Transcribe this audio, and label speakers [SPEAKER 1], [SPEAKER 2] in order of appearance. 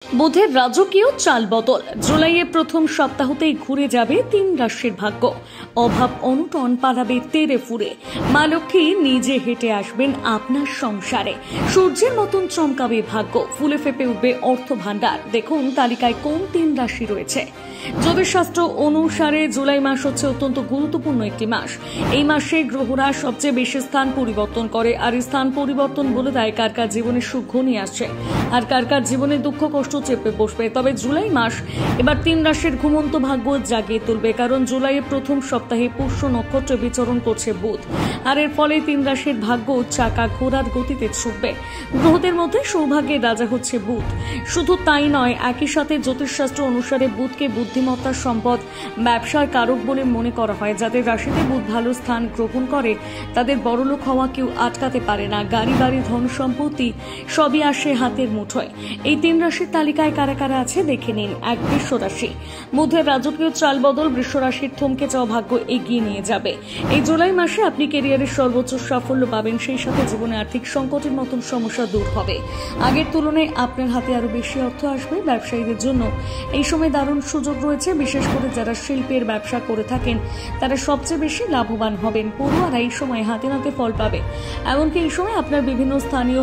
[SPEAKER 1] বুধের রাজকীয় চাল বদল। জুলাইয়ের প্রথম সপ্তাহতেই ঘুরে যাবে ৩ রাশির ভাগ্য। অভাব অনটন পালাবে তেরে ফুরে। মা লক্ষ্মী নিজে হেঁটে আসবেন আপনার সংসারে। সূর্যের মতন চমকাবে ভাগ্য, ফুলে ফেপে উঠবে অর্থ ভান্ডার। দেখুন তালিকায় কোন ৩ রাশি রয়েছে। জ্যোতিষশাস্ত্র অনুসারে জুলাই মাস হচ্ছে অত্যন্ত গুরুত্বপূর্ণ একটি মাস। এই মাসে গ্রহরা সবচেয়ে বেশি স্থান পরিবর্তন করে, আর এই স্থান পরিবর্তন বলে দেয় কার কার জীবনে সুখ নিয়ে আসছে আর কার কার জীবনে দুঃখ কষ্ট চেপে বসবে। তবে জুলাই মাস এবার ৩ রাশির ঘুমন্ত ভাগ্য জাগিয়ে তুলবে, কারণ জুলাইয়ের প্রথম সপ্তাহে পুষ্য নক্ষত্রে বিচরণ করছে বুধ, আর এর ফলে ৩ রাশির ভাগ্য চাকা ঘোড়ার গতিতে ছুটবে। গ্রহদের মধ্যে সৌভাগ্যের রাজা হচ্ছে বুধ। শুধু তাই নয়, একই সাথে জ্যোতিষশাস্ত্র অনুসারে বুধকে বুদ্ধিমত্তার সম্পদ, ব্যবসার কারক বলে মনে করা হয়। যাদের রাশিতে বুধ ভালো স্থান গ্রহণ করে তাদের বড়লোক হওয়া কেউ আটকাতে পারে না। গাড়ি বাড়ি ধন সম্পত্তি সবই আসে হাতের মুঠোয়। এই ৩ রাশির তালিকায় কারা কারা আছে দেখে নিন। ১. বৃষ রাশি। বুধের রাজকীয় চাল বদল বৃষ রাশির থমকে যাওয়া ভাগ্য এগিয়ে নিয়ে যাবে। এই জুলাই মাসে আপনি ক্যারিয়ারের সর্বোচ্চ সাফল্য পাবেন, সেই সাথে জীবনে আর্থিক সংকটের মতন সমস্যা দূর হবে। আগের তুলনায় আপনার হাতে আরো বেশি অর্থ আসবে। ব্যবসায়ীদের জন্য এই সময় দারুণ সুযোগ রয়েছে, বিশেষ করে যারা শিল্পের ব্যবসা করে থাকেন তারা সবচেয়ে বেশি লাভবান হবেন। পড়ুয়ারা এই সময় হাতে নাতে ফল পাবে। এমনকি এই সময় আপনার বিভিন্ন স্থানীয়